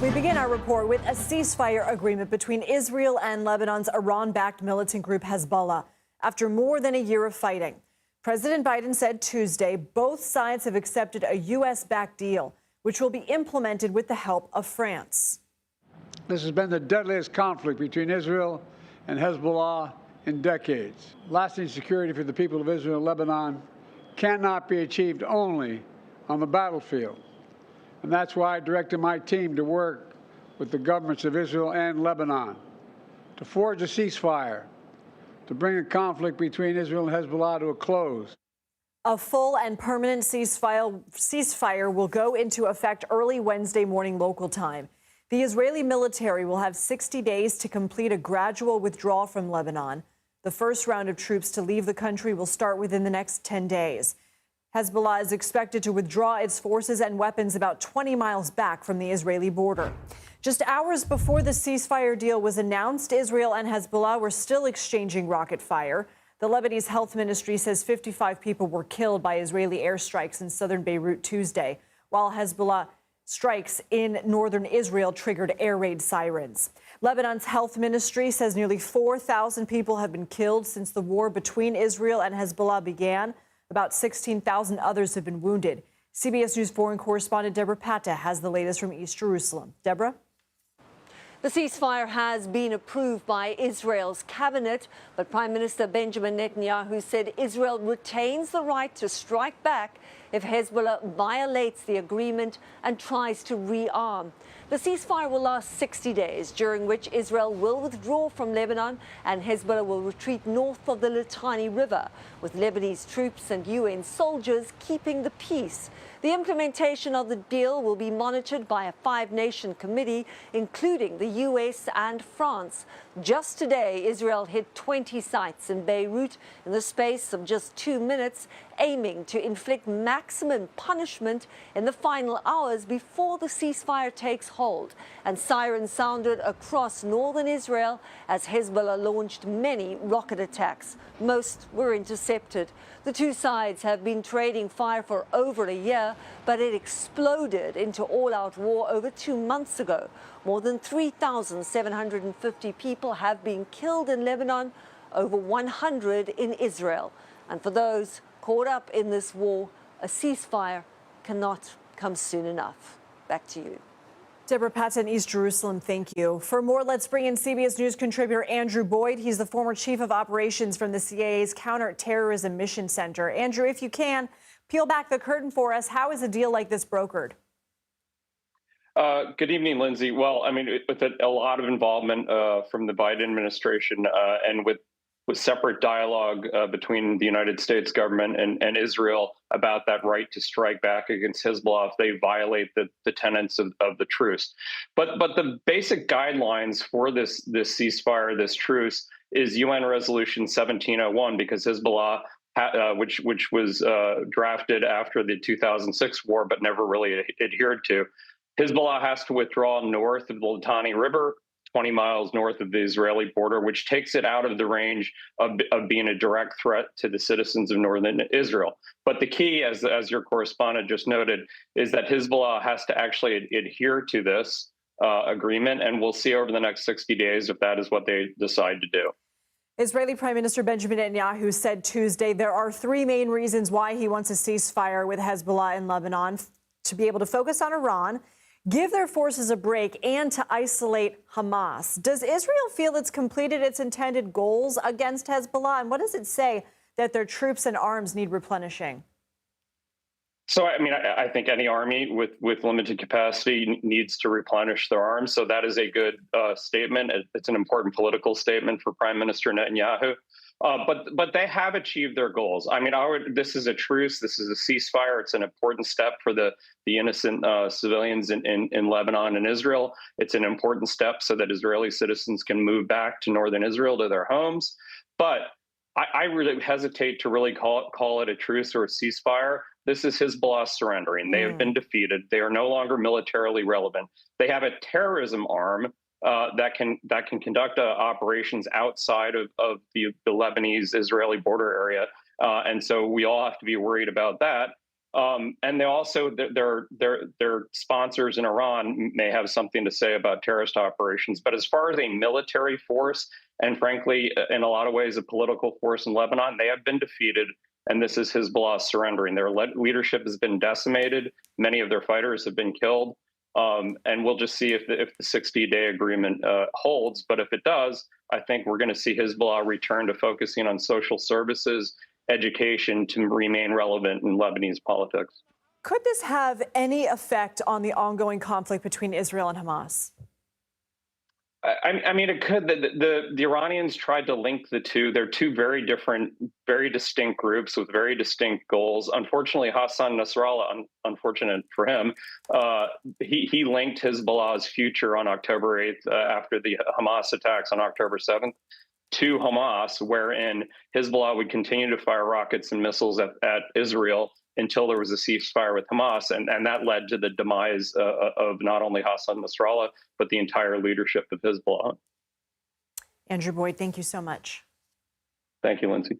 We begin our report with a ceasefire agreement between Israel and Lebanon's Iran-backed militant group Hezbollah after more than a year of fighting. President Biden said Tuesday both sides have accepted a U.S.-backed deal, which will be implemented with the help of France. This has been the deadliest conflict between Israel and Hezbollah in decades. Lasting security for the people of Israel and Lebanon cannot be achieved only on the battlefield. And that's why I directed my team to work with the governments of Israel and Lebanon to forge a ceasefire, to bring the conflict between Israel and Hezbollah to a close. A full and permanent ceasefire will go into effect early Wednesday morning local time. The Israeli military will have 60 days to complete a gradual withdrawal from Lebanon. The first round of troops to leave the country will start within the next 10 days. Hezbollah is expected to withdraw its forces and weapons about 20 miles back from the Israeli border. Just hours before the ceasefire deal was announced, Israel and Hezbollah were still exchanging rocket fire. The Lebanese health ministry says 55 people were killed by Israeli airstrikes in southern Beirut Tuesday, while Hezbollah strikes in northern Israel triggered air raid sirens. Lebanon's health ministry says nearly 4,000 people have been killed since the war between Israel and Hezbollah began. About 16,000 others have been wounded. CBS News foreign correspondent Debora Patta has the latest from East Jerusalem. Deborah? The ceasefire has been approved by Israel's cabinet, but Prime Minister Benjamin Netanyahu said Israel retains the right to strike back if Hezbollah violates the agreement and tries to rearm. The ceasefire will last 60 days, during which Israel will withdraw from Lebanon and Hezbollah will retreat north of the Litani River, with Lebanese troops and UN soldiers keeping the peace. The implementation of the deal will be monitored by a five-nation committee, including the US and France. Just today, Israel hit 20 sites in Beirut in the space of just 2 minutes, aiming to inflict maximum punishment in the final hours before the ceasefire takes hold. And sirens sounded across northern Israel as Hezbollah launched many rocket attacks. Most were intercepted. The two sides have been trading fire for over a year, but it exploded into all-out war over 2 months ago. More than 3,750 people have been killed in Lebanon, over 100 in Israel. And for those caught up in this war, a ceasefire cannot come soon enough. Back to you. Debora Patta in East Jerusalem, thank you. For more, let's bring in CBS News contributor Andrew Boyd. He's the former chief of operations from the CIA's Counterterrorism Mission Center. Andrew, if you can, peel back the curtain for us. How is a deal like this brokered? Good evening, Lindsay. Well, I mean, with a lot of involvement from the Biden administration and with separate dialogue between the United States government and Israel about that right to strike back against Hezbollah if they violate the tenets of the truce. But the basic guidelines for this ceasefire, this truce, is UN Resolution 1701, because Hezbollah, which was drafted after the 2006 war but never really adhered to, Hezbollah has to withdraw north of the Litani River, 20 miles north of the Israeli border, which takes it out of the range of being a direct threat to the citizens of northern Israel. But the key, as your correspondent just noted, is that Hezbollah has to actually adhere to this agreement, and we'll see over the next 60 days if that is what they decide to do. Israeli Prime Minister Benjamin Netanyahu said Tuesday there are three main reasons why he wants a ceasefire with Hezbollah in Lebanon: to be able to focus on Iran, give their forces a break, and to isolate Hamas. Does Israel feel it's completed its intended goals against Hezbollah? And what does it say that their troops and arms need replenishing? So, I mean, I think any army with limited capacity needs to replenish their arms. So that is a good statement. It's an important political statement for Prime Minister Netanyahu. But they have achieved their goals. I mean, this is a truce. This is a ceasefire. It's an important step for the innocent civilians in Lebanon and Israel. It's an important step so that Israeli citizens can move back to northern Israel to their homes. But I really hesitate to really call it a truce or a ceasefire. This is Hezbollah surrendering. They have been defeated. They are no longer militarily relevant. They have a terrorism arm that can conduct operations outside of the Lebanese-Israeli border area. And so we all have to be worried about that. And they also their sponsors in Iran may have something to say about terrorist operations. But as far as a military force, and frankly, in a lot of ways, a political force in Lebanon, they have been defeated. And this is Hezbollah surrendering. Their leadership has been decimated. Many of their fighters have been killed. And we'll just see if the 60-day agreement holds. But if it does, I think we're going to see Hezbollah return to focusing on social services, education to remain relevant in Lebanese politics. Could this have any effect on the ongoing conflict between Israel and Hamas? I mean, it could. The Iranians tried to link the two. They're two very different, very distinct groups with very distinct goals. Unfortunately, Hassan Nasrallah, unfortunate for him, he linked Hezbollah's future on October 8th after the Hamas attacks on October 7th to Hamas, wherein Hezbollah would continue to fire rockets and missiles at Israel until there was a ceasefire with Hamas. And that led to the demise of not only Hassan Nasrallah, but the entire leadership of Hezbollah. Andrew Boyd, thank you so much. Thank you, Lindsay.